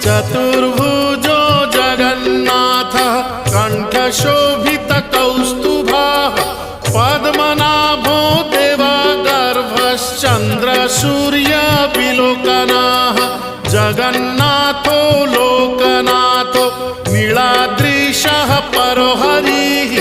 चतुर्भुजो जगन्नाथः कण्ठशोभितकौस्तुभः पद्मनाभो देवगर्भश्चन्द्रसूर्यविलोकनः जगन्नाथो लोकनाथो नीलाद्रीशः परो हरिः